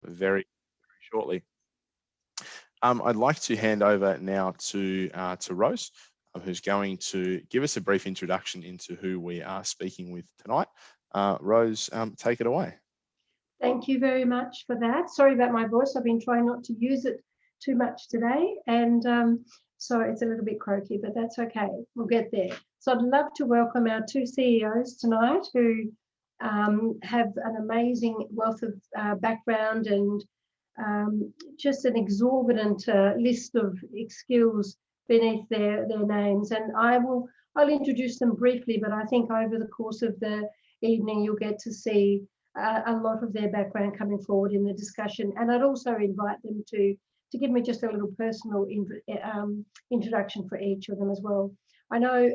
very, very shortly. I'd like to hand over now to Rose, who's going to give us a brief introduction into who we are speaking with tonight. Rose, take it away. Thank you very much for that. Sorry about my voice. I've been trying not to use it too much today, and so it's a little bit croaky, but that's okay. We'll get there. So I'd love to welcome our two CEOs tonight who have an amazing wealth of background and just an exorbitant list of skills beneath their names. And I'll introduce them briefly, but I think over the course of the evening you'll get to see a lot of their background coming forward in the discussion. And I'd also invite them to give me just a little personal introduction for each of them as well. I know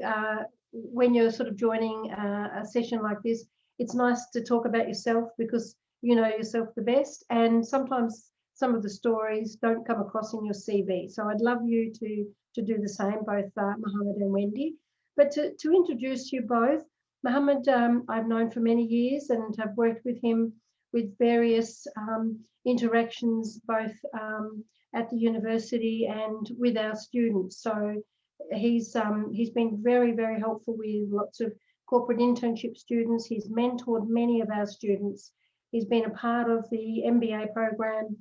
when you're sort of joining a session like this, it's nice to talk about yourself because you know yourself the best, and sometimes some of the stories don't come across in your CV. So I'd love you to do the same, both Mohammed and Wendy. But to introduce you both, Mohammed, I've known for many years and have worked with him with various interactions, both at the university and with our students. So he's been very, very helpful with lots of corporate internship students. He's mentored many of our students. He's been a part of the MBA program,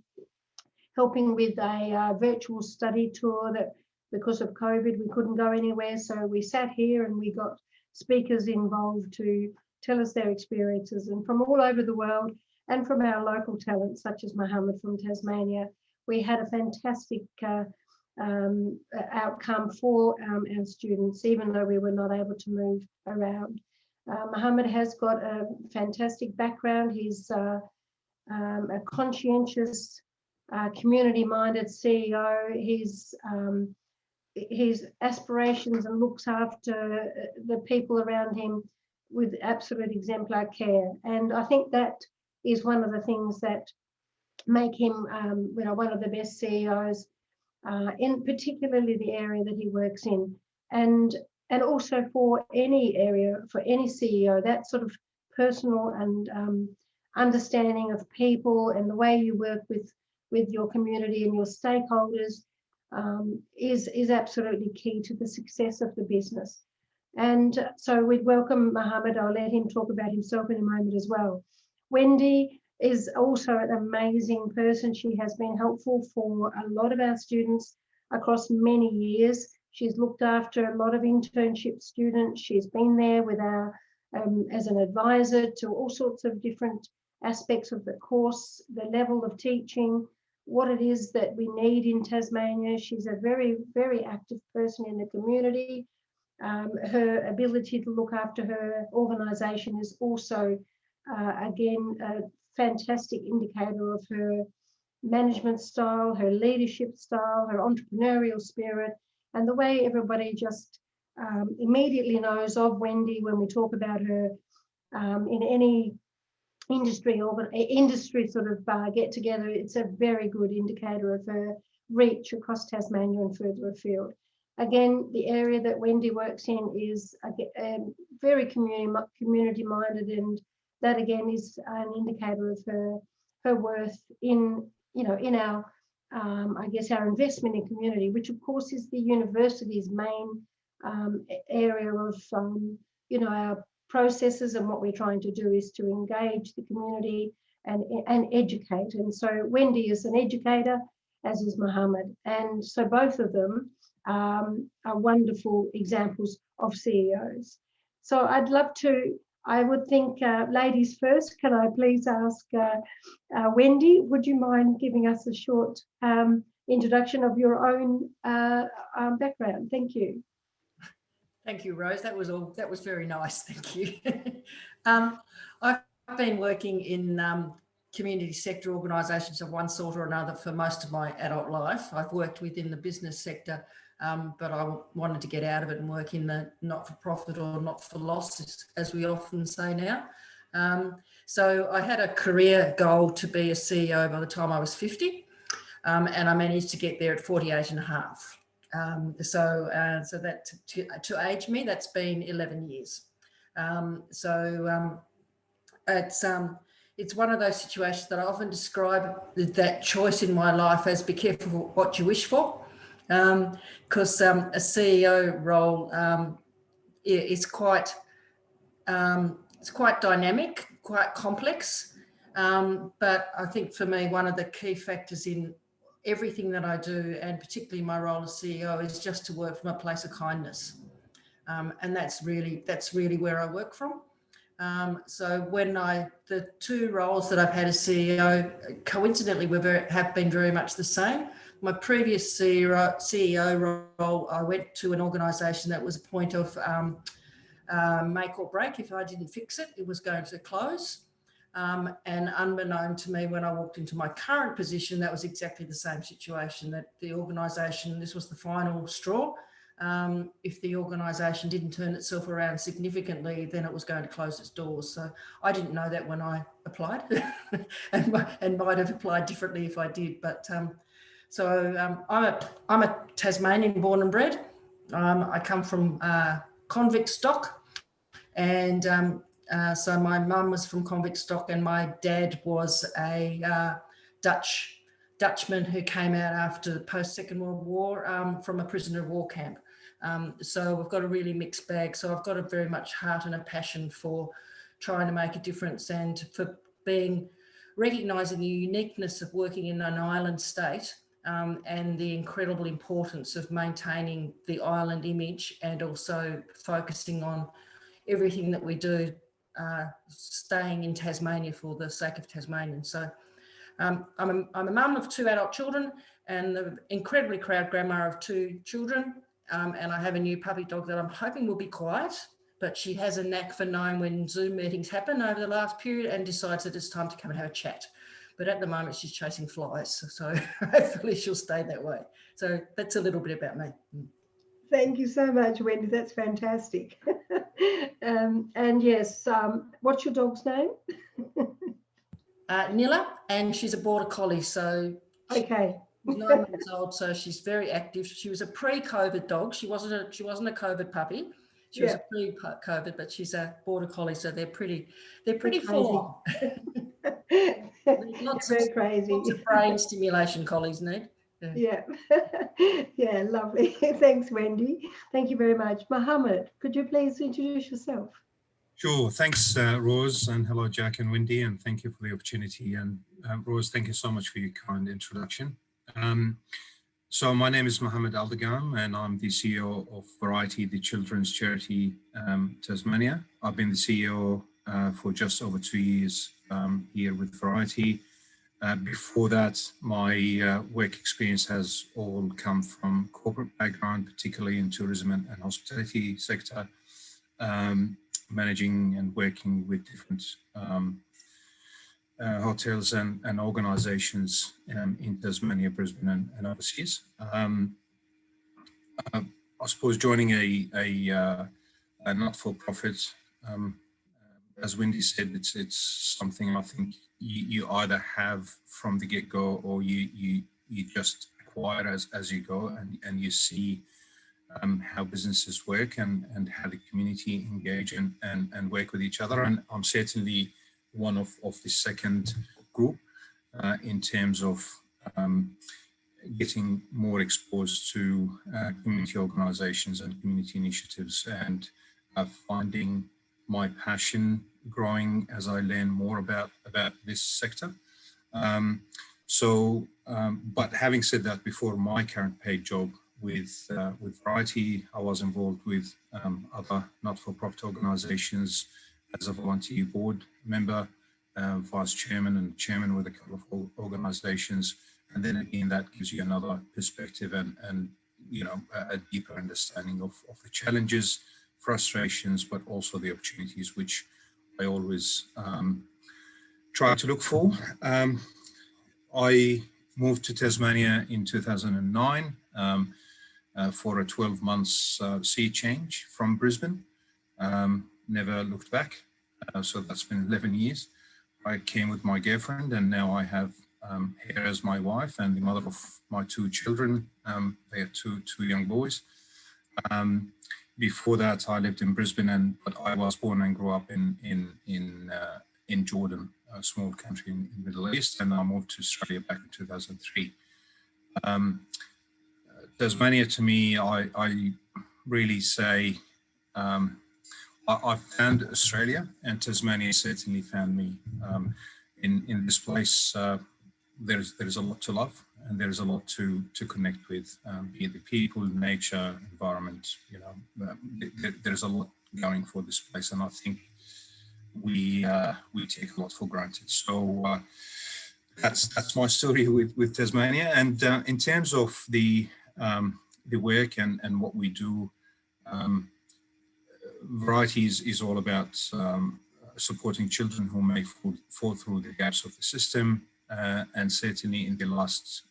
helping with a virtual study tour that because of COVID, we couldn't go anywhere. So we sat here and we got speakers involved to tell us their experiences, and from all over the world and from our local talents such as Mohammed from Tasmania. We had a fantastic outcome for our students, even though we were not able to move around. Mohammed has got a fantastic background. He's a conscientious, community-minded CEO. His aspirations and looks after the people around him with absolute exemplar care. And I think that is one of the things that make him one of the best CEOs in particularly the area that he works in. And also for any area, for any CEO, that sort of personal and understanding of people and the way you work with your community and your stakeholders is absolutely key to the success of the business. And so we'd welcome Mohammed. I'll let him talk about himself in a moment as well. Wendy is also an amazing person. She has been helpful for a lot of our students across many years. She's looked after a lot of internship students. She's been there with our as an advisor to all sorts of different aspects of the course, the level of teaching, what it is that we need in Tasmania. She's a very, very active person in the community. Her ability to look after her organisation is also, again, a fantastic indicator of her management style, her leadership style, her entrepreneurial spirit, and the way everybody just immediately knows of Wendy when we talk about her in any industry sort of get together. It's a very good indicator of her reach across Tasmania and further afield. Again, the area that Wendy works in is very community minded, and that again is an indicator of her worth in our I guess our investment in community, which of course is the university's main area of our processes, and what we're trying to do is to engage the community and educate. And so Wendy is an educator, as is Mohammed, and so both of them are wonderful examples of CEOs. So I would think, ladies first, can I please ask Wendy, would you mind giving us a short introduction of your own background? Thank you. Thank you, Rose. That was very nice. Thank you. I've been working in community sector organisations of one sort or another for most of my adult life. I've worked within the business sector, but I wanted to get out of it and work in the not-for-profit or not-for-loss, as we often say now. So I had a career goal to be a CEO by the time I was 50, and I managed to get there at 48 and a half. So that to age me, that's been 11 years. it's one of those situations that I often describe that choice in my life as be careful what you wish for, because a CEO role is quite it's quite dynamic, quite complex. But I think for me, one of the key factors in everything that I do, and particularly my role as CEO, is just to work from a place of kindness. And that's really where I work from. So when the two roles that I've had as CEO, coincidentally, have been very much the same. My previous CEO role, I went to an organisation that was a point of make or break. If I didn't fix it, it was going to close. And unbeknown to me, when I walked into my current position, that was exactly the same situation, that the organisation, this was the final straw. If the organisation didn't turn itself around significantly, then it was going to close its doors. So I didn't know that when I applied and might have applied differently if I did. But I'm a Tasmanian born and bred. I come from convict stock, and so my mum was from convict stock, and my dad was a Dutchman who came out after the post-Second World War from a prisoner of war camp. So we've got a really mixed bag. So I've got a very much heart and a passion for trying to make a difference, and for recognising the uniqueness of working in an island state, and the incredible importance of maintaining the island image, and also focusing on everything that we do, staying in Tasmania for the sake of Tasmanians. So I'm a mum of 2 adult children and the incredibly proud grandma of 2 children. And I have a new puppy dog that I'm hoping will be quiet, but she has a knack for knowing when Zoom meetings happen over the last period and decides that it's time to come and have a chat. But at the moment she's chasing flies, so hopefully she'll stay that way. So that's a little bit about me. Thank you so much, Wendy. That's fantastic. And yes, what's your dog's name? Nilla, and she's a border collie. So okay, she's 9 months old, so she's very active. She was a pre-COVID dog. She wasn't a COVID puppy. She was a pre-COVID, but she's a border collie, so they're pretty full on. Lots of brain stimulation collies need. Yeah. Yeah, lovely. Thanks, Wendy. Thank you very much. Mohammed, could you please introduce yourself? Sure. Thanks, Rose, and hello, Jack and Wendy, and thank you for the opportunity. And Rose, thank you so much for your kind introduction. So my name is Mohammed Aldagam, and I'm the CEO of Variety, the children's charity Tasmania. I've been the CEO for just over 2 years here with Variety. Before that, my work experience has all come from corporate background, particularly in tourism and hospitality sector, managing and working with different hotels and organizations in Tasmania, Brisbane and overseas. I suppose joining a not-for-profit, as Wendy said, it's something I think you either have from the get-go, or you just acquire as you go, and you see how businesses work and how the community engage and work with each other. And I'm certainly one of the second group in terms of getting more exposed to community organizations and community initiatives, and finding my passion growing as I learn more about this sector. But having said that, before my current paid job with Variety, I was involved with other not-for-profit organizations as a volunteer board member, vice chairman and chairman with a couple of organizations. And then again, that gives you another perspective and you know, a deeper understanding of the challenges, frustrations, but also the opportunities, which I always try to look for. I moved to Tasmania in 2009 for a 12 months sea change from Brisbane. Never looked back. So that's been 11 years. I came with my girlfriend, and now I have her as my wife and the mother of my 2 children. They are two young boys. Before that, I lived in Brisbane, but I was born and grew up in in Jordan, a small country in the Middle East, and I moved to Australia back in 2003. Tasmania, to me, I really say I found Australia, and Tasmania certainly found me. In this place, there's a lot to love, and there's a lot to connect with, be it the people, nature, environment. There's a lot going for this place, and I think we take a lot for granted. So that's my story with Tasmania. And in terms of the work and what we do, Variety is all about supporting children who may fall through the gaps of the system. And certainly in the last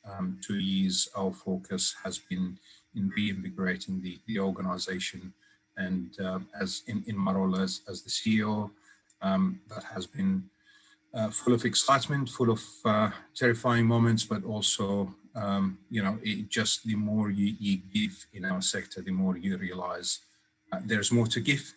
2 years, our focus has been in reinvigorating the organization. And as in my role as the CEO, that has been full of excitement, full of terrifying moments, but also, just the more you give in our sector, the more you realize there's more to give,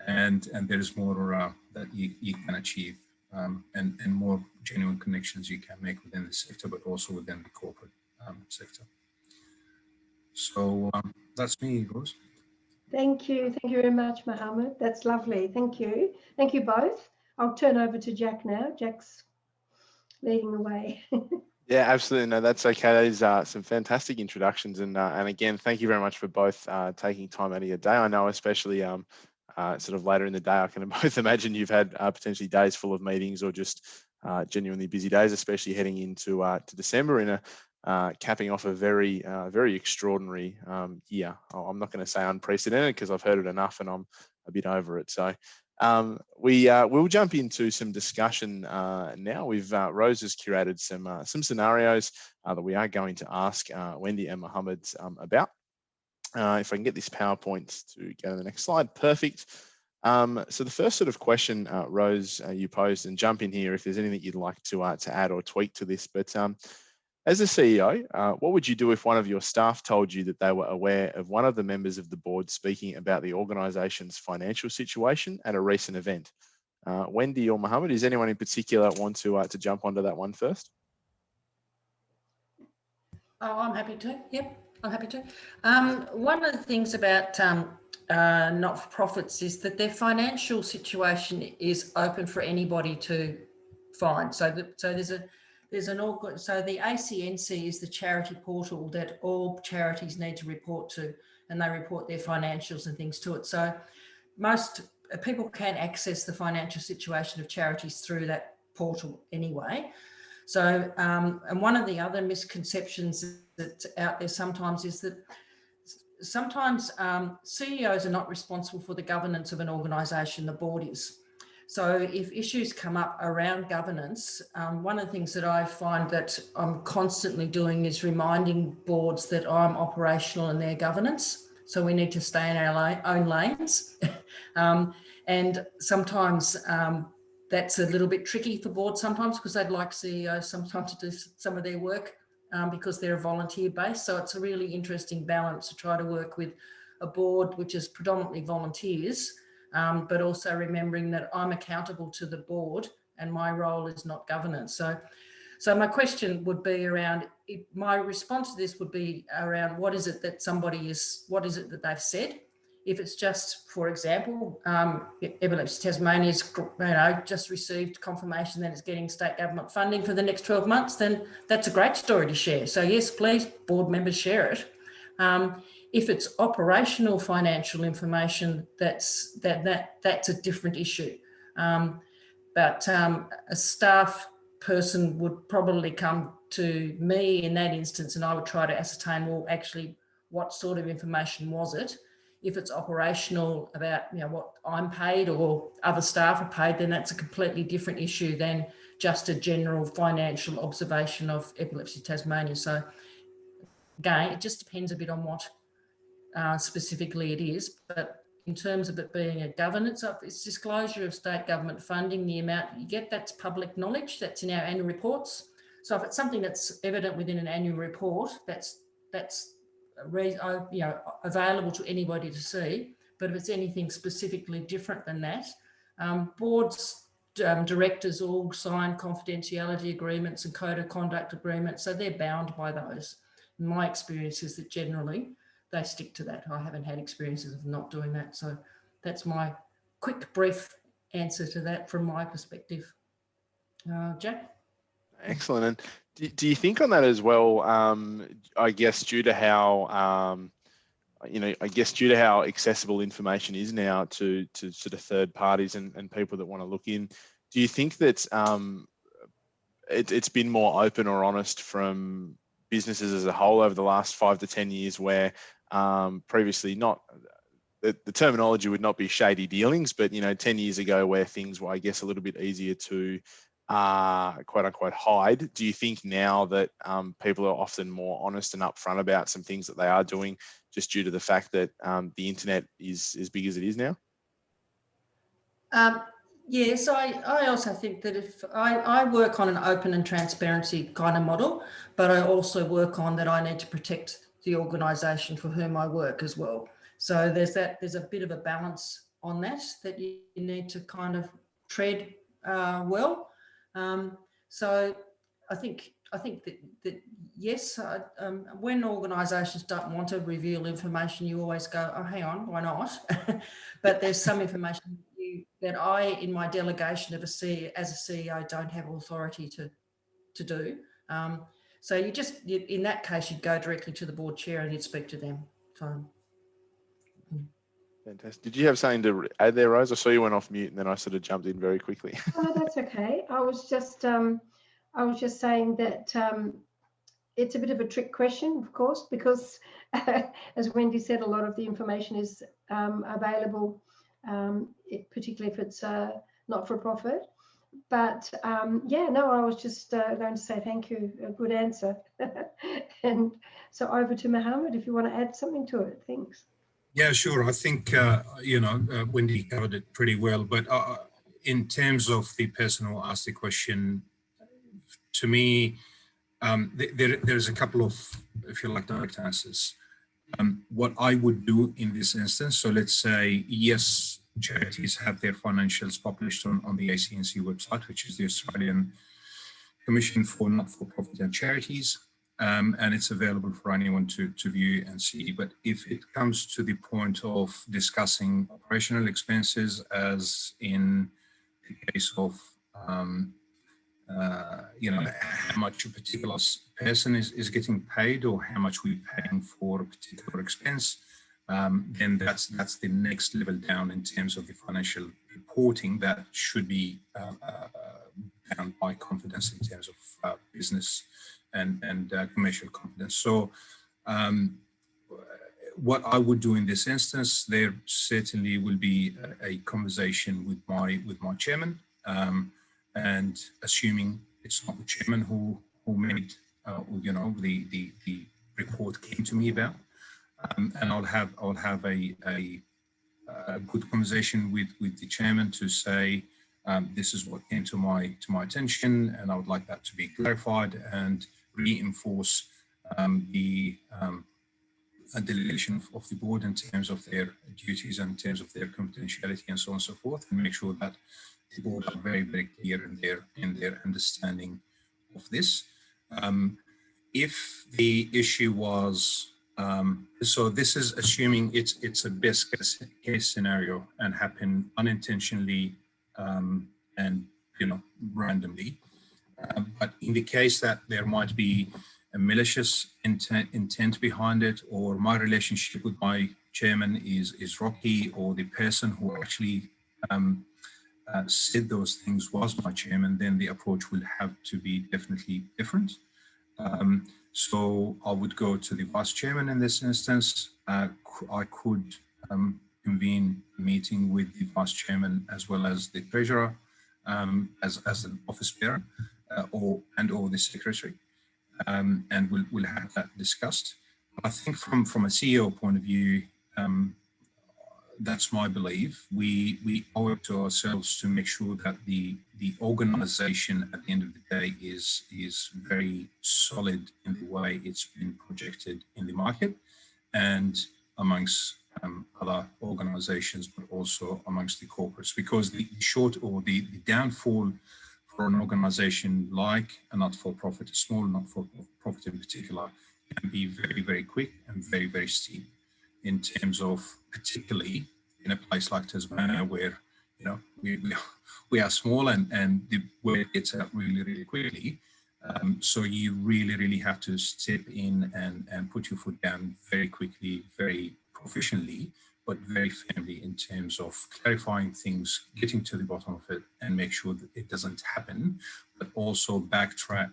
and there's more that you can achieve, and more genuine connections you can make within the sector, but also within the corporate sector. So that's me, Rose. Thank you. Thank you very much, Mohammed. That's lovely. Thank you. Thank you both. I'll turn over to Jack now. Jack's leading the way. Yeah, absolutely. No, that's okay. These are some fantastic introductions, and again, thank you very much for both taking time out of your day. I know, especially sort of later in the day, I can both imagine you've had potentially days full of meetings, or just genuinely busy days, especially heading into to December in a capping off a very extraordinary year. I'm not going to say unprecedented, because I've heard it enough and I'm a bit over it. So we'll jump into some discussion now. Rose has curated some scenarios that we are going to ask Wendy and Mohammed about. If I can get this PowerPoint to go to the next slide, perfect. So the first sort of question, Rose, you posed, and jump in here if there's anything you'd like to add or tweak to this. But as a CEO, what would you do if one of your staff told you that they were aware of one of the members of the board speaking about the organisation's financial situation at a recent event? Wendy or Mohammed, does anyone in particular want to jump onto that one first? Oh, I'm happy to. Yep, I'm happy to. One of the things about not-for-profits is that their financial situation is open for anybody to find. So the ACNC is the charity portal that all charities need to report to, and they report their financials and things to it. So most people can access the financial situation of charities through that portal anyway. So, and one of the other misconceptions that's out there sometimes is that sometimes CEOs are not responsible for the governance of an organisation, the board is. So if issues come up around governance, one of the things that I find that I'm constantly doing is reminding boards that I'm operational in their governance. So we need to stay in our own lanes. And sometimes that's a little bit tricky for boards sometimes, because they'd like CEOs sometimes to do some of their work because they're volunteer based. So it's a really interesting balance to try to work with a board which is predominantly volunteers, but also remembering that I'm accountable to the board and my role is not governance. So my question would be around, my response to this would be around what is it that they've said? If it's just, for example, Epilepsy Tasmania's just received confirmation that it's getting state government funding for the next 12 months, then that's a great story to share. So yes, please, board members, share it. If it's operational financial information, that's a different issue. But a staff person would probably come to me in that instance, and I would try to ascertain, well, actually, what sort of information was it? If it's operational about what I'm paid or other staff are paid, then that's a completely different issue than just a general financial observation of Epilepsy Tasmania. So again, it just depends a bit on what specifically it is, but in terms of it being a governance, it's disclosure of state government funding, the amount you get, that's public knowledge, that's in our annual reports. So if it's something that's evident within an annual report, that's available to anybody to see. But if it's anything specifically different than that, boards directors all sign confidentiality agreements and code of conduct agreements, so they're bound by those. My experience is that generally they stick to that. I haven't had experiences of not doing that. So that's my quick, brief answer to that from my perspective. Jack? Excellent. And do you think on that as well, I guess due to how, due to how accessible information is now to sort of third parties and people that want to look in, do you think that it's been more open or honest from businesses as a whole over the last 5 to 10 years, where previously not the terminology would not be shady dealings, but 10 years ago where things were, I guess, a little bit easier to quote unquote hide? Do you think now that people are often more honest and upfront about some things that they are doing, just due to the fact that the internet is as big as it is now? Yes, I also think that if I work on an open and transparency kind of model, but I also work on that I need to protect the organisation for whom I work as well. So there's a bit of a balance on that you need to kind of tread well. So I think that yes, when organisations don't want to reveal information, you always go, oh, hang on, why not? But there's some information that I, in my delegation as a CEO, don't have authority to do. So in that case, you'd go directly to the board chair and you'd speak to them. So. Fantastic. Did you have something to add there, Rose? I saw you went off mute and then I sort of jumped in very quickly. Oh, that's okay. I was just saying that it's a bit of a trick question, of course, because as Wendy said, a lot of the information is available, particularly if it's not for profit. But yeah, no, I was just going to say thank you. A good answer. And so over to Mohammed, if you want to add something to it. Thanks. Yeah, sure. I think, Wendy covered it pretty well. But in terms of the person who asked the question, to me, there's a couple of, if you like, direct answers. What I would do in this instance, so let's say, yes, charities have their financials published on the ACNC website, which is the Australian Commission for Not-for-Profit and Charities. And it's available for anyone to view and see. But if it comes to the point of discussing operational expenses, as in the case of, how much a particular person is getting paid or how much we're paying for a particular expense, then that's the next level down in terms of the financial reporting that should be bound by confidence in terms of business and commercial confidence. So what I would do in this instance, there certainly will be a conversation with my chairman, and assuming it's not the chairman who made the report came to me about, and I'll have a good conversation with the chairman to say, this is what came to my attention, and I would like that to be clarified and reinforce the delegation of the board in terms of their duties and in terms of their confidentiality and so on and so forth, and make sure that the board are very, very clear in their understanding of this. If the issue was, so this is assuming it's a best case scenario and happen unintentionally and randomly, but in the case that there might be a malicious intent behind it, or my relationship with my chairman is rocky, or the person who actually said those things was my chairman, then the approach will have to be definitely different. So I would go to the vice chairman in this instance. I could convene a meeting with the vice chairman as well as the treasurer, as an office bearer, or the secretary, and we'll have that discussed. I think from a CEO point of view, that's my belief. We owe it to ourselves to make sure that the organization at the end of the day is very solid in the way it's been projected in the market and amongst other organizations, but also amongst the corporates, because the downfall for an organization like a not-for-profit, a small not-for-profit in particular, can be very, very quick and very, very steep in terms of, particularly in a place like Tasmania, where, you know, we are small and the word gets out really, really quickly. So you really, really have to step in and put your foot down very quickly, very professionally, but very firmly in terms of clarifying things, getting to the bottom of it, and make sure that it doesn't happen, but also backtrack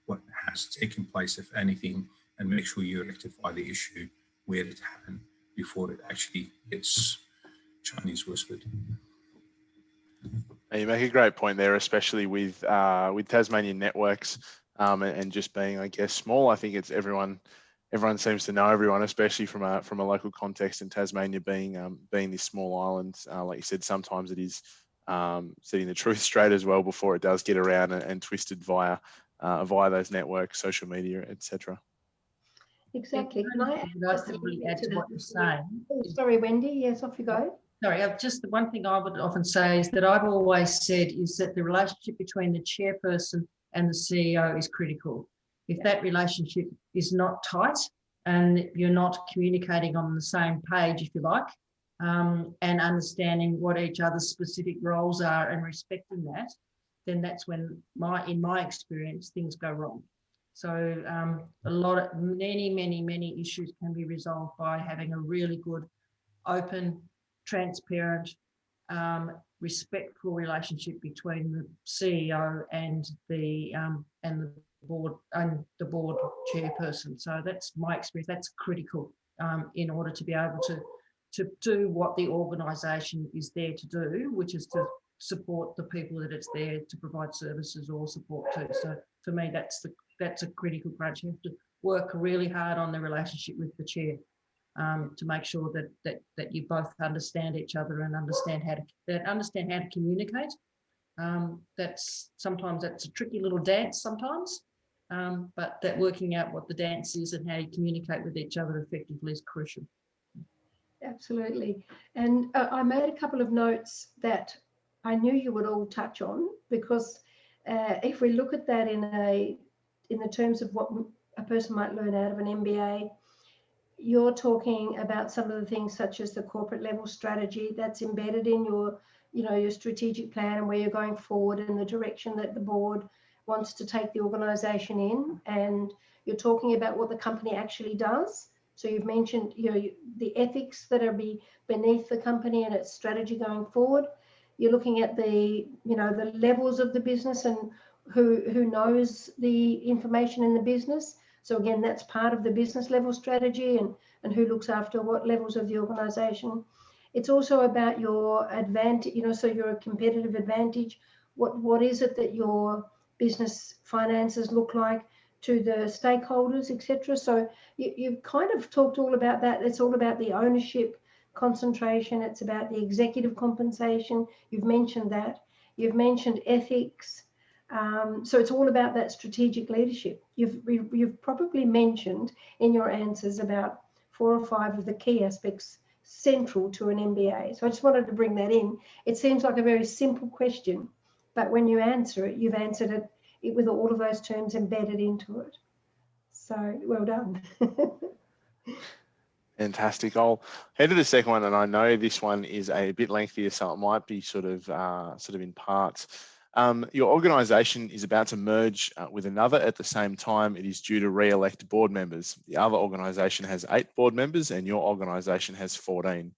what has taken place, if anything, and make sure you rectify the issue where it happened before it actually gets Chinese whispered. You make a great point there, especially with Tasmanian networks and just being, I guess, small. I think it's everyone seems to know everyone, especially from a local context. In Tasmania being this small island, like you said, sometimes it is setting the truth straight as well before it does get around and twisted via those networks, social media, etc. Exactly. Can I add to what you're saying? Oh, sorry, Wendy. Yes, off you go. Sorry, just the one thing I would often say is that I've always said is that the relationship between the chairperson and the CEO is critical. If that relationship is not tight and you're not communicating on the same page, if you like, and understanding what each other's specific roles are and respecting that, then that's when, in my experience, things go wrong. So many issues can be resolved by having a really good, open, transparent, respectful relationship between the CEO and the board chairperson. So that's my experience. That's critical in order to be able to do what the organisation is there to do, which is to support the people that it's there to provide services or support to. So for me, that's a critical crunch. You have to work really hard on the relationship with the chair. To make sure that you both understand each other and understand how to communicate. Sometimes that's a tricky little dance sometimes, but that working out what the dance is and how you communicate with each other effectively is crucial. Absolutely. And I made a couple of notes that I knew you would all touch on, because if we look at that in the terms of what a person might learn out of an MBA, you're talking about some of the things such as the corporate level strategy that's embedded in your strategic plan and where you're going forward and the direction that the board wants to take the organisation in. And you're talking about what the company actually does. So you've mentioned, the ethics that are beneath the company and its strategy going forward. You're looking at the levels of the business and who knows the information in the business. So again, that's part of the business level strategy and who looks after what levels of the organisation. It's also about your advantage, so your competitive advantage. What is it that your business finances look like to the stakeholders, etc. So you've kind of talked all about that. It's all about the ownership concentration. It's about the executive compensation. You've mentioned that. You've mentioned ethics. So it's all about that strategic leadership. You've probably mentioned in your answers about 4 or 5 of the key aspects central to an MBA. So I just wanted to bring that in. It seems like a very simple question, but when you answer it, you've answered it with all of those terms embedded into it. So well done. Fantastic. I'll head to the second one, and I know this one is a bit lengthier, so it might be sort of in parts. Your organisation is about to merge with another at the same time. It is due to re-elect board members. The other organisation has 8 board members, and your organisation has 14.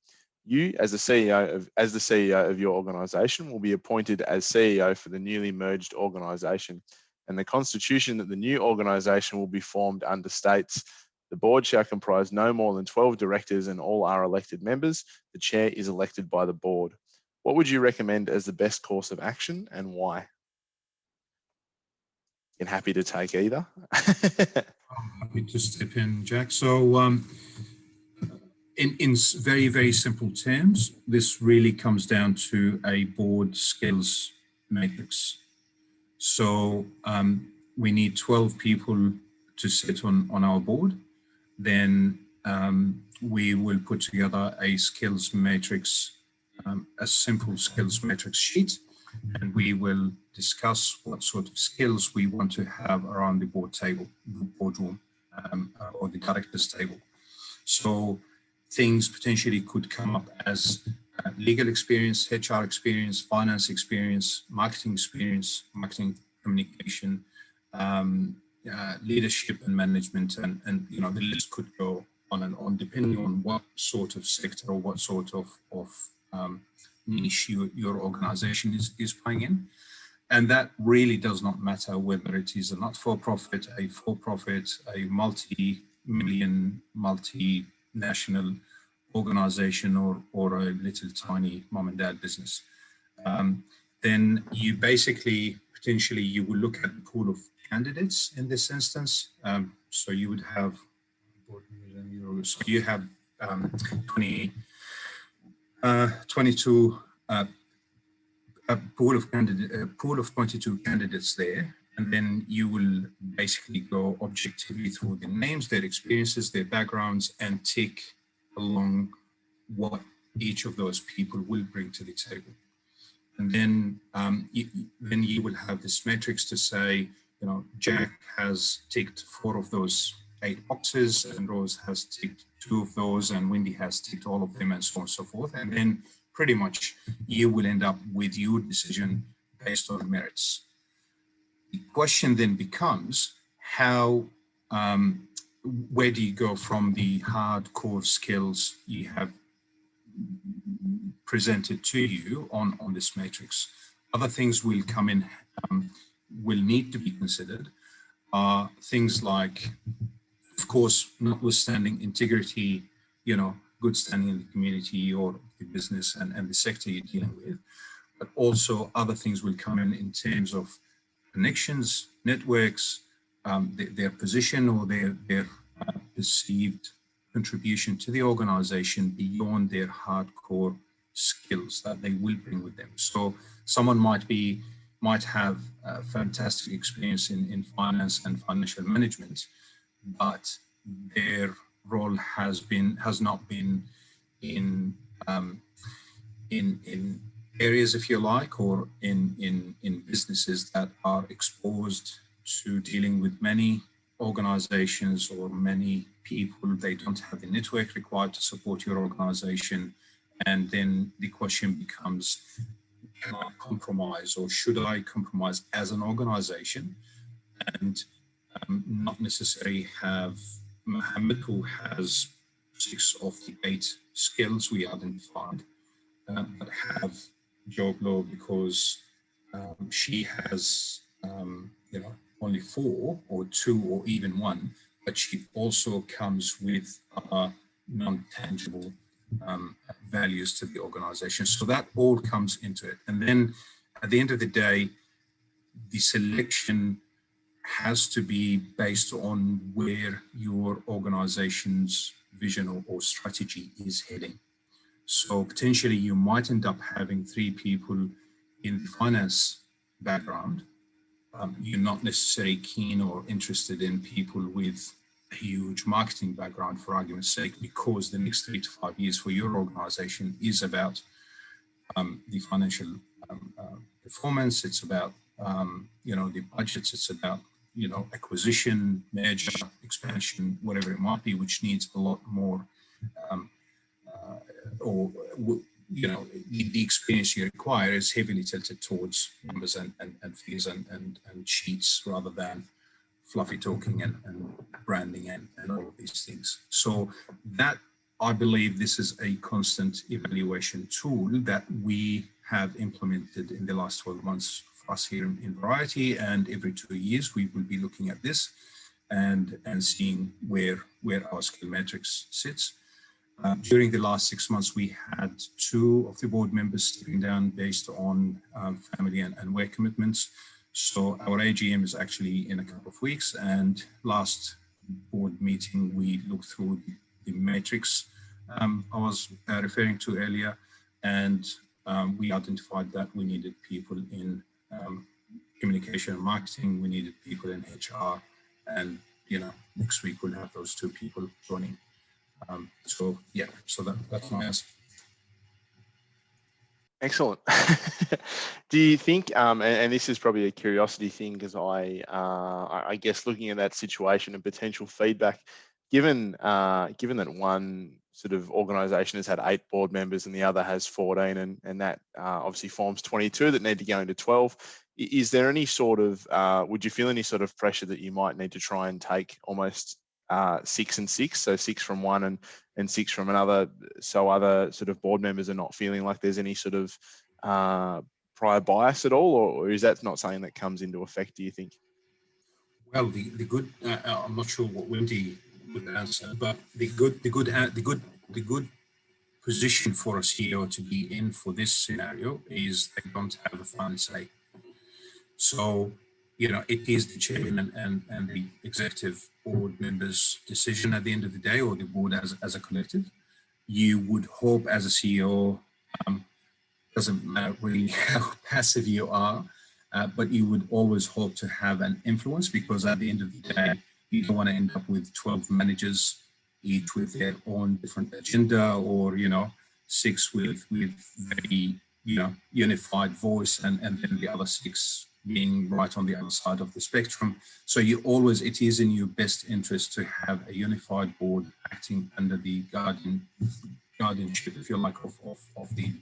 You, as the CEO of your organisation, will be appointed as CEO for the newly merged organisation, and the constitution that the new organisation will be formed under states: the board shall comprise no more than 12 directors, and all are elected members. The chair is elected by the board. What would you recommend as the best course of action, and why? I'm happy to take either. I'm happy to step in, Jack. So in very, very simple terms, this really comes down to a board skills matrix. So we need 12 people to sit on our board. Then we will put together a skills matrix, a simple skills matrix sheet, and we will discuss what sort of skills we want to have around the boardroom, or the director's table. So things potentially could come up as legal experience, HR experience, finance experience, marketing communication, leadership and management, and you know, the list could go on and on, depending on what sort of sector or what sort of niche your organization is playing in. And that really does not matter whether it is a not-for-profit, a for-profit, a multi-million, multinational organization, or a little tiny mom and dad business. Then you basically, potentially, you will look at the pool of candidates in this instance. So you would have, so you have 22, a pool of 22 candidates there, and then you will basically go objectively through their names, their experiences, their backgrounds, and tick along what each of those people will bring to the table. And then you will have this matrix to say, you know, Jack has ticked 4 of those 8 boxes, and Rose has ticked 2 of those, and Wendy has ticked all of them, and so on and so forth. And then pretty much you will end up with your decision based on merits. The question then becomes how, where do you go from the hardcore skills you have presented to you on this matrix? Other things will come in, will need to be considered, are things like, of course, notwithstanding integrity, you know, good standing in the community or the business and the sector you're dealing with, but also other things will come in terms of connections, networks, their position or their perceived contribution to the organization beyond their hardcore skills that they will bring with them. So someone might have a fantastic experience in finance and financial management, but their role has not been in areas, if you like, or in businesses that are exposed to dealing with many organizations or many people. They don't have the network required to support your organization. And then the question becomes, can I compromise, or should I compromise as an organization and not necessarily have Mohammed, who has 6 of the 8 skills we identified, but have Jo Blow because she has, you know, only 4 or 2 or even 1, but she also comes with non-tangible values to the organization. So that all comes into it. And then at the end of the day, the selection has to be based on where your organization's vision or strategy is heading. So potentially you might end up having 3 people in the finance background. You're not necessarily keen or interested in people with a huge marketing background, for argument's sake, because the next 3 to 5 years for your organization is about the financial performance. It's about, you know, the budgets. It's about, you know, acquisition, merger, expansion, whatever it might be, which needs a lot more, you know, the experience you require is heavily tilted towards numbers and figures and sheets rather than fluffy talking and branding and all of these things. So that, I believe this is a constant evaluation tool that we have implemented in the last 12 months for us here in Variety, and every 2 years we will be looking at this and seeing where our skill matrix sits. During the last 6 months, we had 2 of the board members stepping down based on family and work commitments. So our AGM is actually in a couple of weeks, and last board meeting, we looked through the matrix I was referring to earlier, and we identified that we needed people in communication and marketing, we needed people in HR, and, you know, next week we'll have those 2 people joining So yeah, so that's my answer. Excellent. Do you think, and this is probably a curiosity thing, because I guess looking at that situation and potential feedback, given that one sort of organisation has had 8 board members and the other has 14, and that obviously forms 22 that need to go into 12, is there any sort of, would you feel any sort of pressure that you might need to try and take almost 6 and 6, so 6 from one and 6 from another, so other sort of board members are not feeling like there's any sort of prior bias at all, or is that not something that comes into effect, do you think? Well, the good, I'm not sure what Wendy would answer, but the good position for a CEO to be in for this scenario is they don't have a final say. So, it is the chairman and the executive board members' decision at the end of the day, or the board as a collective. You would hope as a CEO, doesn't matter really how passive you are, but you would always hope to have an influence, because at the end of the day, you don't want to end up with 12 managers, each with their own different agenda, or, 6 with very, unified voice, and then the other 6 being right on the other side of the spectrum. So it is in your best interest to have a unified board acting under the guardianship, if you like, of the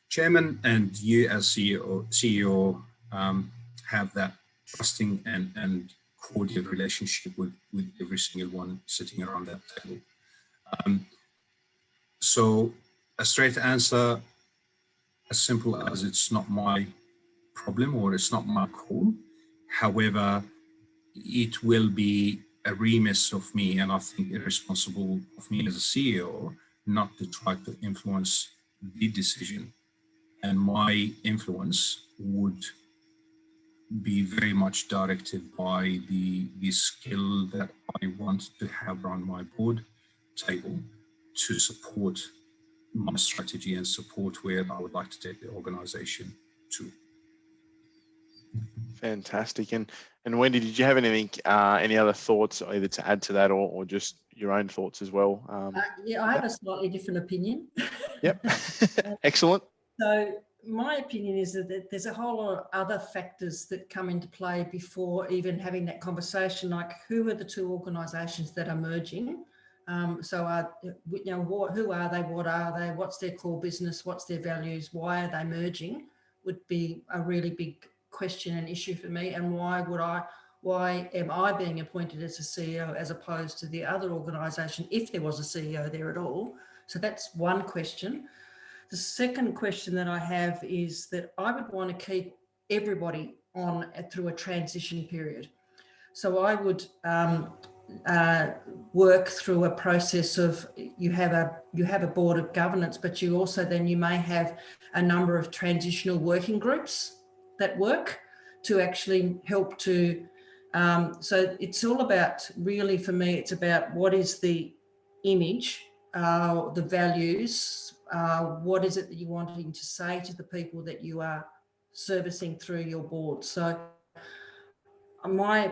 chairman, and you as CEO have that trusting and cordial relationship with every single one sitting around that table. So a straight answer, as simple as it's not my problem or it's not my call. However, it will be a remiss of me, and I think irresponsible of me as a CEO, not to try to influence the decision. And my influence would be very much directed by the skill that I want to have around my board table to support my strategy and support where I would like to take the organization to. Fantastic. And Wendy, did you have anything, any other thoughts either to add to that, or just your own thoughts as well? Yeah, I have a slightly different opinion. Yep. Excellent. So my opinion is that there's a whole lot of other factors that come into play before even having that conversation, like who are the 2 organisations that are merging? So who are they? What are they? What's their core business? What's their values? Why are they merging? Would be a really big question and issue for me. And why am I being appointed as a CEO as opposed to the other organisation, if there was a CEO there at all? So that's one question. The second question that I have is that I would want to keep everybody on through a transition period. So I would work through a process of you have a board of governance, but you may have a number of transitional working groups that work to actually help to. So it's all about, really for me, it's about what is the image, the values, what is it that you're wanting to say to the people that you are servicing through your board. So I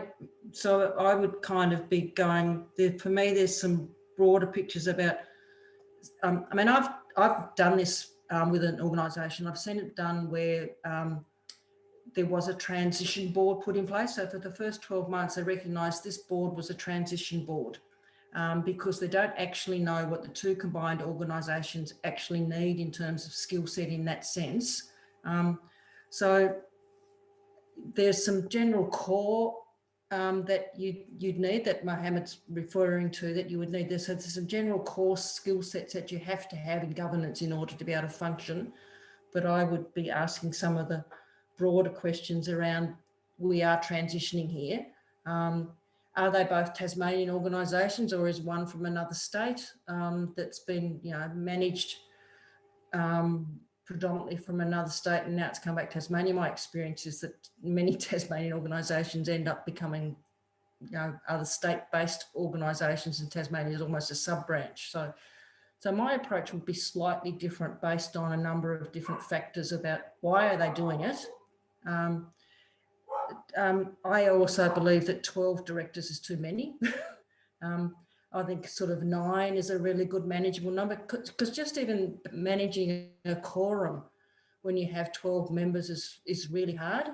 would kind of be going there. For me, there's some broader pictures about, I mean, I've done this with an organisation. I've seen it done where there was a transition board put in place. So for the first 12 months, they recognised this board was a transition board because they don't actually know what the 2 combined organisations actually need in terms of skill set in that sense. So there's some general core that you'd need, that Mohammed's referring to, that you would need. So there's some general core skill sets that you have to have in governance in order to be able to function. But I would be asking some of the broader questions around, we are transitioning here. Are they both Tasmanian organisations, or is one from another state that's been managed predominantly from another state, and now it's come back to Tasmania? My experience is that many Tasmanian organisations end up becoming other state-based organisations, and Tasmania is almost a sub-branch. So my approach would be slightly different based on a number of different factors about why are they doing it. I also believe that 12 directors is too many. I think sort of 9 is a really good manageable number, because just even managing a quorum when you have 12 members is really hard.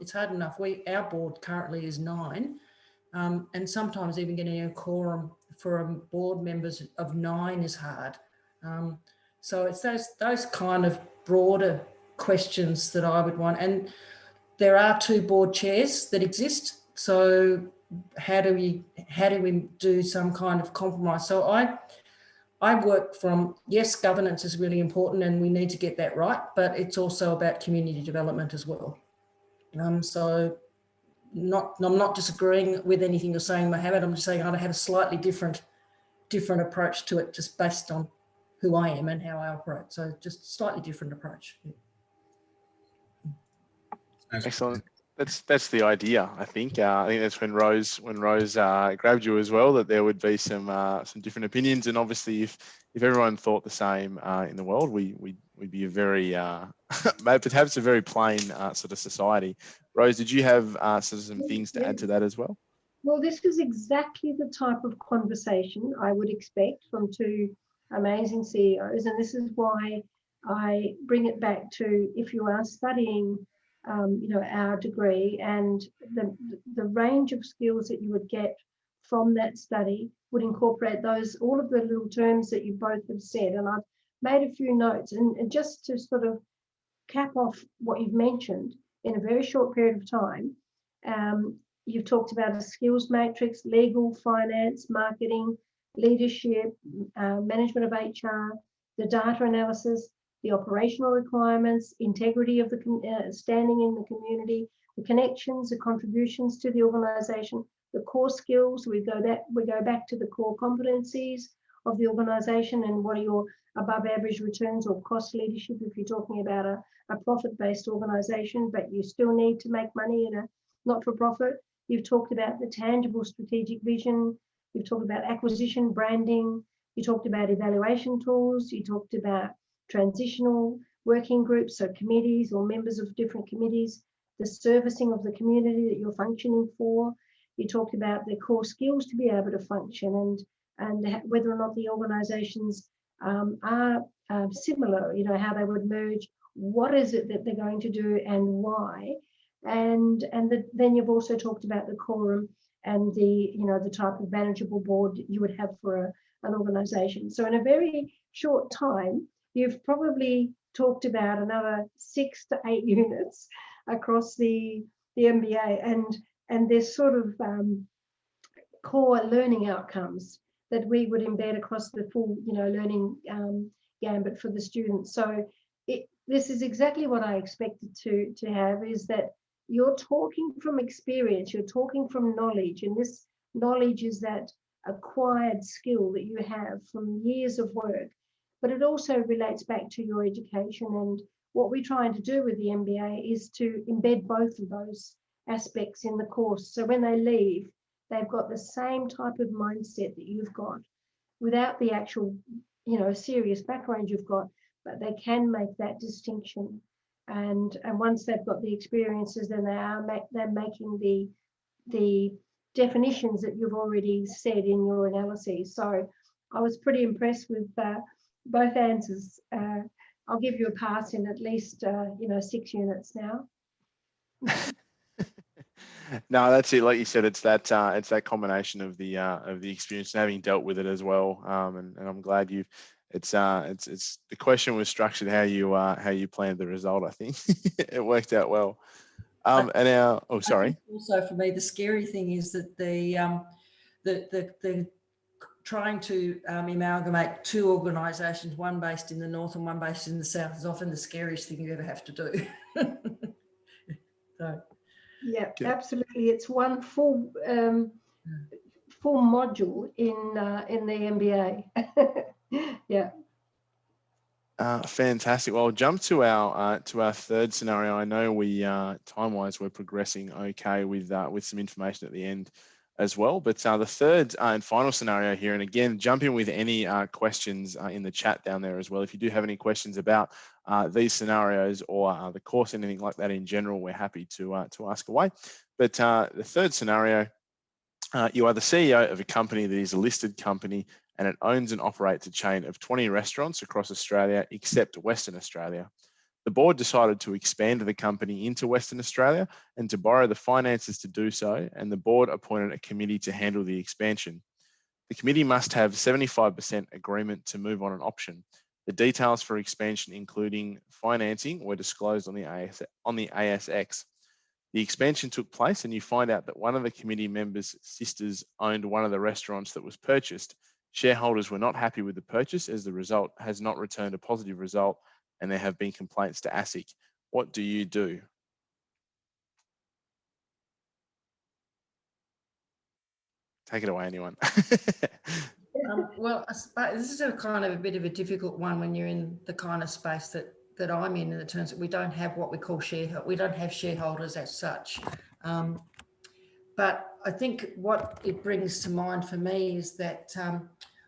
It's hard enough. Our board currently is 9, and sometimes even getting a quorum for board members of 9 is hard. So it's those kind of broader questions that I would want. And there are 2 board chairs that exist. So how do we do some kind of compromise? So I work from, yes, governance is really important and we need to get that right, but it's also about community development as well. So I'm not disagreeing with anything you're saying, Mohammed. I'm just saying I have a slightly different approach to it, just based on who I am and how I operate. So just slightly different approach. Excellent. That's the idea. I think that's when Rose grabbed you as well, that there would be some different opinions, and obviously if everyone thought the same in the world, we'd be a very perhaps a very plain sort of society. Rose, did you have sort of some things to add to that as well? Well, this was exactly the type of conversation I would expect from 2 amazing CEOs, and this is why I bring it back to, if you are studying our degree, and the range of skills that you would get from that study would incorporate all of the little terms that you both have said. And I've made a few notes, and just to sort of cap off what you've mentioned in a very short period of time, you've talked about a skills matrix, legal, finance, marketing, leadership, management of HR, the data analysis, the operational requirements, integrity of the standing in the community, the connections, the contributions to the organisation, the core skills. We go back to the core competencies of the organisation, and what are your above average returns or cost leadership if you're talking about a profit-based organisation, but you still need to make money in a not-for-profit. You've talked about the tangible strategic vision. You've talked about acquisition, branding. You talked about evaluation tools. You talked about transitional working groups, so committees or members of different committees, the servicing of the community that you're functioning for. You talked about the core skills to be able to function, and whether or not the organisations are similar, how they would merge, what is it that they're going to do and why. And then you've also talked about the quorum and the type of manageable board you would have for an organisation. So in a very short time, you've probably talked about another 6 to 8 units across the MBA, and there's sort of core learning outcomes that we would embed across the full learning gambit for the students. So this is exactly what I expected to have, is that you're talking from experience, you're talking from knowledge, and this knowledge is that acquired skill that you have from years of work, but it also relates back to your education. And what we're trying to do with the MBA is to embed both of those aspects in the course. So when they leave, they've got the same type of mindset that you've got without the actual, serious background you've got, but they can make that distinction. And once they've got the experiences, then they're making the definitions that you've already said in your analyses. So I was pretty impressed with both answers. I'll give you a pass in at least 6 units now. No, that's it. Like you said, it's that combination of the experience and having dealt with it as well. And I'm glad you've. It's the question was structured how you planned the result. I think it worked out well. Sorry. Also, for me, the scary thing is that the trying to amalgamate 2 organisations, one based in the north and one based in the south, is often the scariest thing you ever have to do. So. Yeah, absolutely. It's one full module in the MBA. Yeah. Fantastic. Well, I'll jump to our third scenario. I know we time-wise we're progressing okay with some information at the end as well. But the third and final scenario here, and again, jump in with any questions in the chat down there as well. If you do have any questions about these scenarios or the course, anything like that in general, we're happy to ask away. But the third scenario You are the CEO of a company that is a listed company and it owns and operates a chain of 20 restaurants across Australia, except Western Australia. The board decided to expand the company into Western Australia and to borrow the finances to do so, and the board appointed a committee to handle the expansion. The committee must have 75% agreement to move on an option. The details for expansion, including financing, were disclosed on the ASX. The expansion took place, and you find out that one of the committee members' sisters owned one of the restaurants that was purchased. Shareholders were not happy with the purchase as the result has not returned a positive result, and there have been complaints to ASIC. What do you do? Take it away, anyone. Well, I suppose this is a kind of a bit of a difficult one when you're in the kind of space that I'm in the terms that we don't have what we call we don't have shareholders as such. But I think what it brings to mind for me is that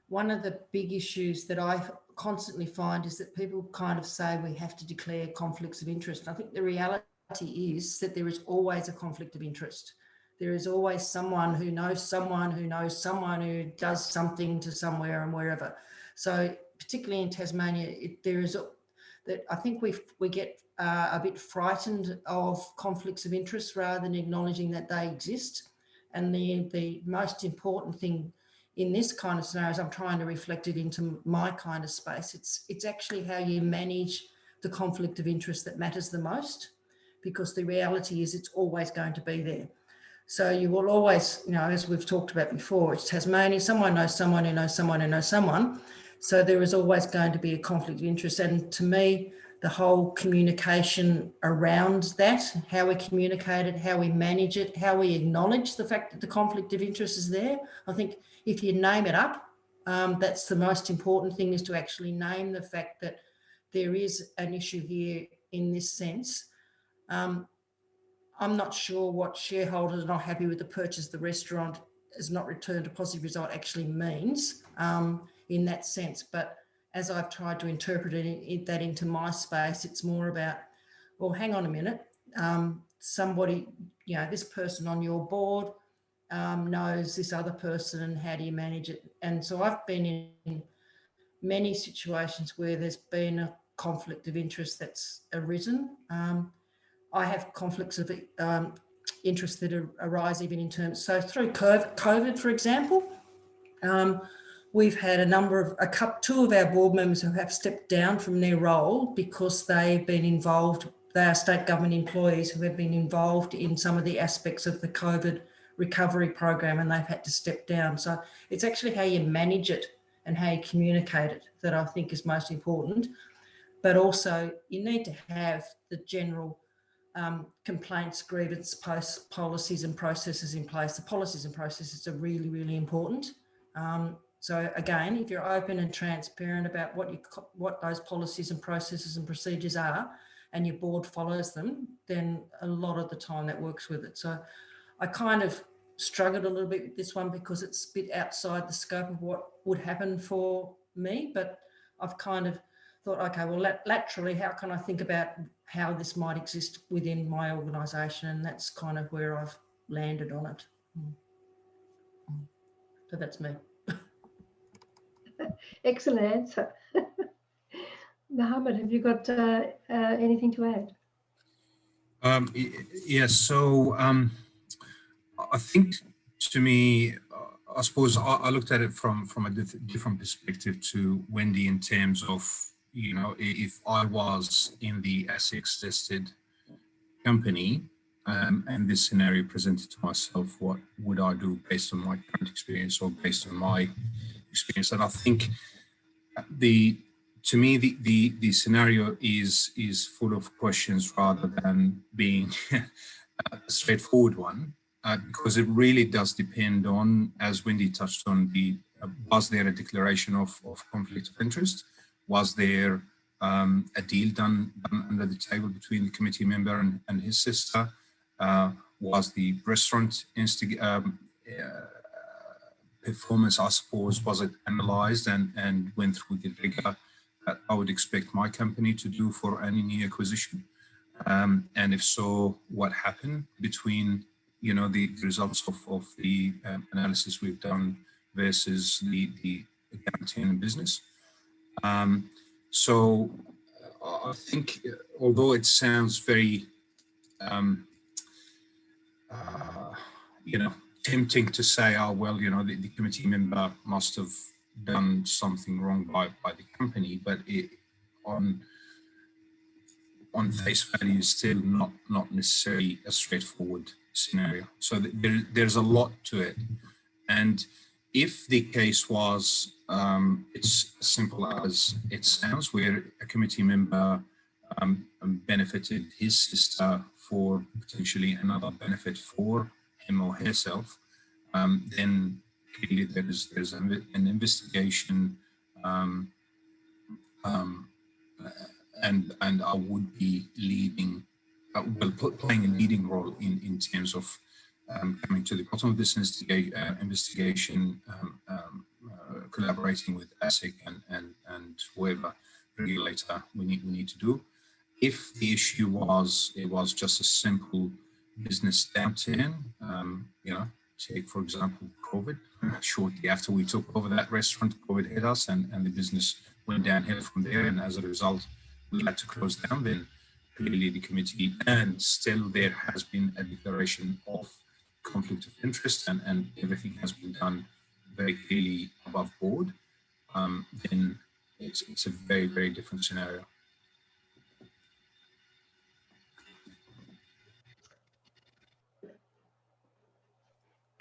one of the big issues that I constantly find is that people kind of say we have to declare conflicts of interest. I think the reality is that there is always a conflict of interest. There is always someone who knows someone who knows someone who does something to somewhere and wherever. So particularly in Tasmania, I think we get a bit frightened of conflicts of interest rather than acknowledging that they exist. And the most important thing in this kind of scenario, as I'm trying to reflect it into my kind of space, it's actually how you manage the conflict of interest that matters the most, because the reality is it's always going to be there. So you will always, as we've talked about before, it's Tasmania, someone knows someone who knows someone who knows someone. So there is always going to be a conflict of interest. And to me, the whole communication around that, how we communicate it, how we manage it, how we acknowledge the fact that the conflict of interest is there. I think if you name it up, that's the most important thing, is to actually name the fact that there is an issue here in this sense. I'm not sure what shareholders are not happy with the purchase of the restaurant has not returned a positive result actually means in that sense. But as I've tried to interpret that into my space, it's more about, well, hang on a minute. Somebody, this person on your board knows this other person, and how do you manage it? And so I've been in many situations where there's been a conflict of interest that's arisen. I have conflicts of interest that arise even in terms, so through COVID, for example, we've had two of our board members who have stepped down from their role because they've been involved, they are state government employees who have been involved in some of the aspects of the COVID recovery program, and they've had to step down. So it's actually how you manage it and how you communicate it that I think is most important. But also you need to have the general complaints, grievance, policies and processes in place. The policies and processes are really, really important. So again, if you're open and transparent about what those policies and processes and procedures are, and your board follows them, then a lot of the time that works with it. So I kind of struggled a little bit with this one because it's a bit outside the scope of what would happen for me, but I've kind of thought, okay, well, laterally, how can I think about how this might exist within my organisation? And that's kind of where I've landed on it. So that's me. Excellent answer. Mohammed, have you got anything to add? Yes, so I think, to me, I suppose I looked at it from a different perspective to Wendy, in terms of, if I was in the ASX listed company and this scenario presented to myself, what would I do based on my current experience or based on my experience? And I think to me, the scenario is full of questions rather than being a straightforward one, because it really does depend on, as Wendy touched on, was there a declaration of conflict of interest? Was there a deal done under the table between the committee member and his sister? Was the restaurant performance, I suppose, was it analysed and went through the rigor that I would expect my company to do for any new acquisition? And if so, what happened between you know, the results of the analysis we've done versus the accounting and business. So I think, although it sounds very, you know, tempting to say, oh, well, you know, the committee member must have done something wrong by the company, but it, on face value, is still not necessarily a straightforward scenario. So there's a lot to it. And if the case was, it's as simple as it sounds, where a committee member benefited his sister for potentially another benefit for him or herself, then clearly there's an investigation, and I would be leading, playing a leading role in terms of coming to the bottom of this investigation, collaborating with ASIC and whoever regulator we need to do. If the issue was, it was just a simple business downturn, you know, take for example COVID. Shortly after we took over that restaurant, COVID hit us, and the business went downhill from there, and as a result we had to close down. Then clearly the committee, and still there has been a declaration of conflict of interest, and everything has been done very clearly above board, then it's a very, very different scenario.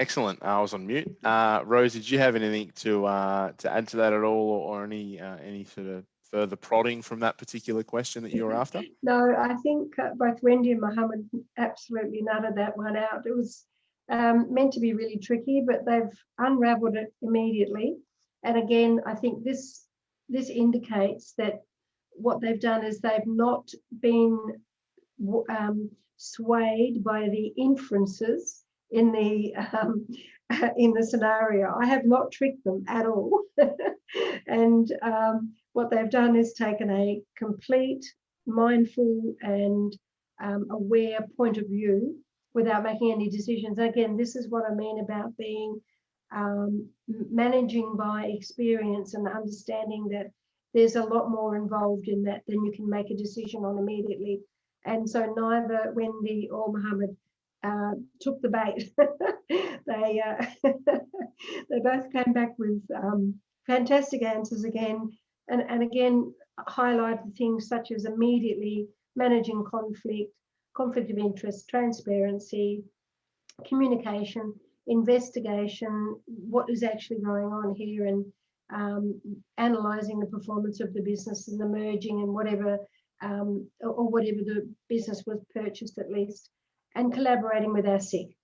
Excellent. I was on mute. Rose, did you have anything to add to that at all, or any sort of further prodding from that particular question that you were after? No, I think both Wendy and Mohammed absolutely nutted that one out. It was meant to be really tricky, but they've unravelled it immediately. And again, I think this indicates that what they've done is they've not been swayed by the inferences in the scenario. I have not tricked them at all. And what they've done is taken a complete, mindful and aware point of view without making any decisions. Again, this is what I mean about being managing by experience and understanding that there's a lot more involved in that than you can make a decision on immediately. And so neither Wendy or Mohammed took the bait. They both came back with fantastic answers again, and again highlighted things such as immediately managing conflict of interest, transparency, communication, investigation, what is actually going on here, and analysing the performance of the business and the merging and whatever, or whatever the business was purchased at least, and collaborating with ASIC.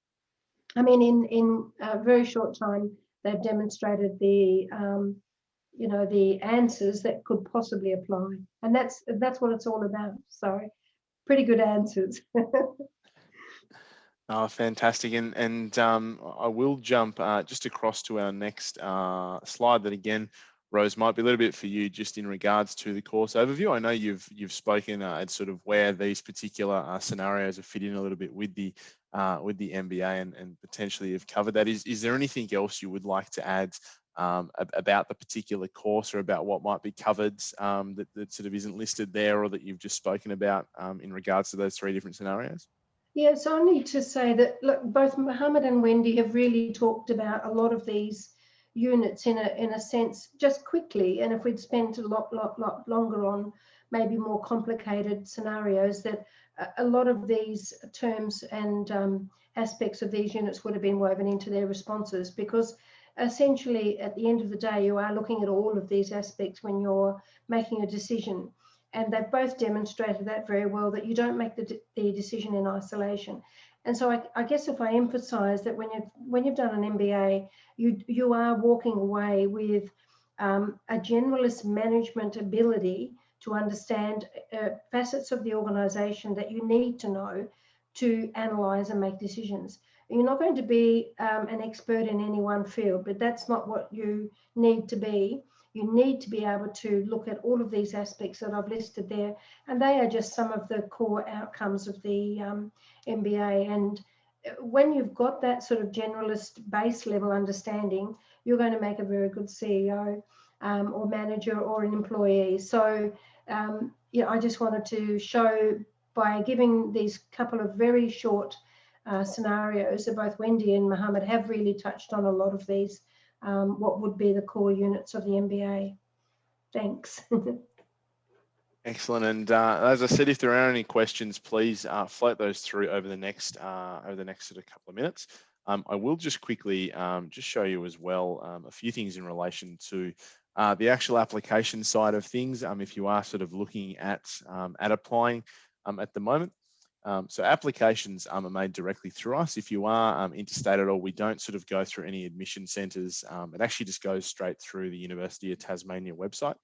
I mean, in a very short time, they've demonstrated the, you know, the answers that could possibly apply, and that's what it's all about. So, pretty good answers. Oh, fantastic. And I will jump just across to our next slide that, again, Rose, might be a little bit for you just in regards to the course overview. I know you've spoken at sort of where these particular scenarios are fit in a little bit with the MBA, and potentially you've covered that. Is there anything else you would like to add about the particular course, or about what might be covered that sort of isn't listed there, or that you've just spoken about in regards to those three different scenarios? Yeah, so I need to say that, look, both Mohammed and Wendy have really talked about a lot of these units in a sense just quickly, and if we'd spent a lot longer on maybe more complicated scenarios, that a lot of these terms and aspects of these units would have been woven into their responses, because essentially at the end of the day you are looking at all of these aspects when you're making a decision. And they've both demonstrated that very well, that you don't make the decision in isolation. And so I guess if I emphasise that when you've done an MBA, you are walking away with a generalist management ability to understand facets of the organisation that you need to know to analyse and make decisions. You're not going to be an expert in any one field, but that's not what you need to be. You need to be able to look at all of these aspects that I've listed there, and they are just some of the core outcomes of the MBA. And when you've got that sort of generalist base level understanding, you're going to make a very good CEO or manager or an employee. So, I just wanted to show by giving these couple of very short scenarios that both Wendy and Mohammed have really touched on a lot of these, what would be the core units of the MBA. Thanks. Excellent. And as I said, if there are any questions, please float those through over the next sort of couple of minutes. I will just quickly just show you as well a few things in relation to the actual application side of things. If you are sort of looking at applying at the moment. So applications are made directly through us. If you are interstate at all, we don't sort of go through any admission centres. It actually just goes straight through the University of Tasmania website.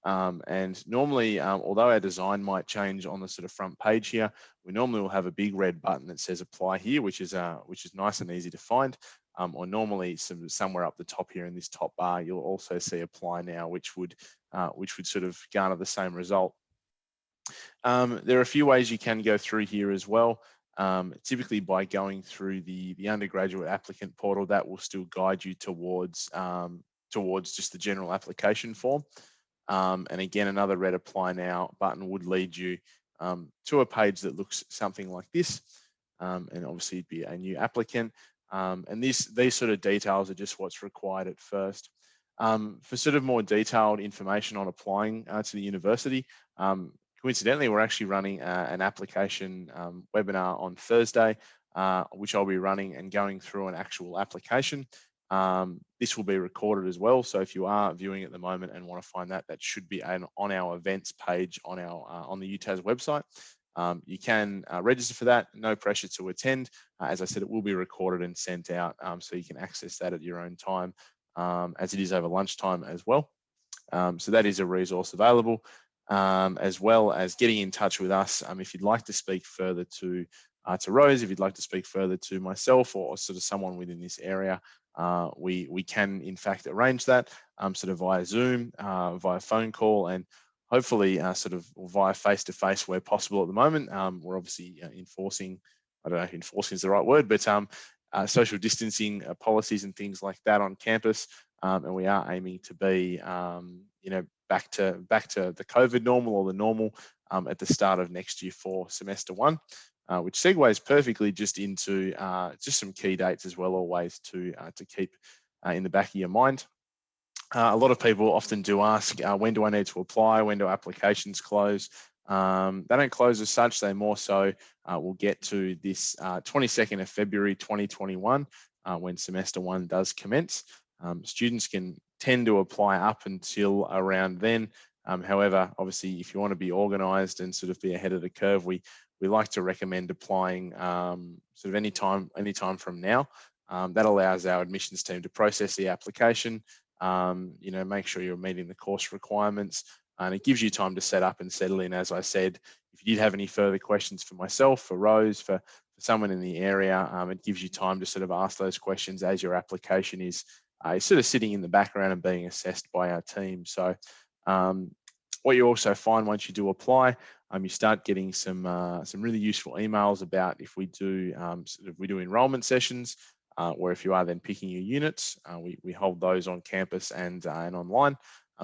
And normally, although our design might change on the sort of front page here, we normally will have a big red button that says apply here, which is nice and easy to find. Or normally somewhere up the top here in this top bar, you'll also see apply now, which would sort of garner the same result. There are a few ways you can go through here as well. Typically by going through the undergraduate applicant portal, that will still guide you towards just the general application form. And again, another red apply now button would lead you to a page that looks something like this. And obviously it'd be a new applicant. And these sort of details are just what's required at first. For sort of more detailed information on applying to the university, coincidentally, we're actually running an application webinar on Thursday, which I'll be running and going through an actual application. This will be recorded as well. So if you are viewing at the moment and want to find that, that should be on our events page on the UTAS website. You can register for that, no pressure to attend. As I said, it will be recorded and sent out, so you can access that at your own time, as it is over lunchtime as well. So that is a resource available, as well as getting in touch with us. If you'd like to speak further to Rose, if you'd like to speak further to myself or sort of someone within this area, we can in fact arrange that sort of via Zoom, via phone call, and hopefully sort of via face-to-face where possible at the moment. We're obviously enforcing, I don't know if enforcing is the right word, but social distancing policies and things like that on campus. And we are aiming to be, back to the COVID normal or the normal at the start of next year for semester one, which segues perfectly just into just some key dates as well, always to keep in the back of your mind. A lot of people often do ask, when do I need to apply? When do applications close? They don't close as such. They more so will get to this 22nd of February 2021 when semester one does commence. Students can tend to apply up until around then. However, obviously, if you want to be organised and sort of be ahead of the curve, we like to recommend applying sort of any time from now. That allows our admissions team to process the application, make sure you're meeting the course requirements, and it gives you time to set up and settle in. As I said, if you did have any further questions for myself, for Rose, for someone in the area, it gives you time to sort of ask those questions as your application is sort of sitting in the background and being assessed by our team. So what you also find once you do apply, you start getting some really useful emails about if we do enrollment sessions, where if you are then picking your units, we hold those on campus and online,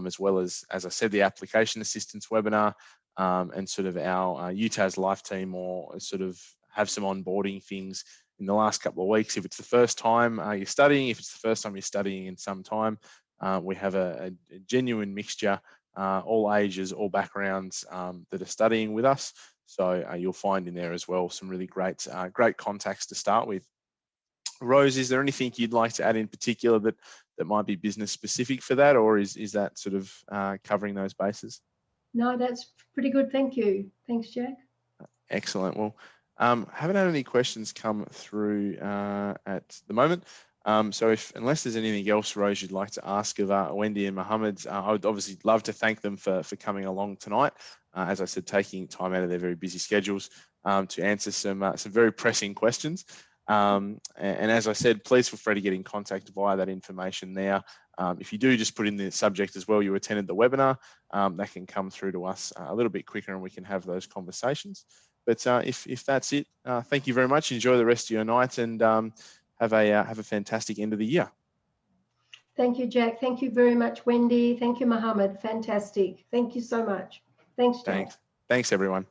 as well as I said, the application assistance webinar, and sort of our UTAS Life team, or sort of have some onboarding things in the last couple of weeks. If it's the first time you're studying, if it's the first time you're studying in some time, we have a genuine mixture, all ages, all backgrounds, that are studying with us. So you'll find in there as well some really great contacts to start with. Rose, is there anything you'd like to add in particular that might be business specific for that, or is that sort of covering those bases? No, that's pretty good. Thank you. Thanks, Jack. Excellent. Well, haven't had any questions come through at the moment. So unless there's anything else, Rose, you'd like to ask of Wendy and Mohammed, I would obviously love to thank them for coming along tonight. As I said, taking time out of their very busy schedules to answer some very pressing questions. And as I said, please feel free to get in contact via that information there. If you do just put in the subject as well, you attended the webinar, that can come through to us a little bit quicker and we can have those conversations. But if that's it, thank you very much. Enjoy the rest of your night, and have a fantastic end of the year. Thank you, Jack. Thank you very much, Wendy. Thank you, Mohammed. Fantastic. Thank you so much. Thanks, Jack. Thanks everyone.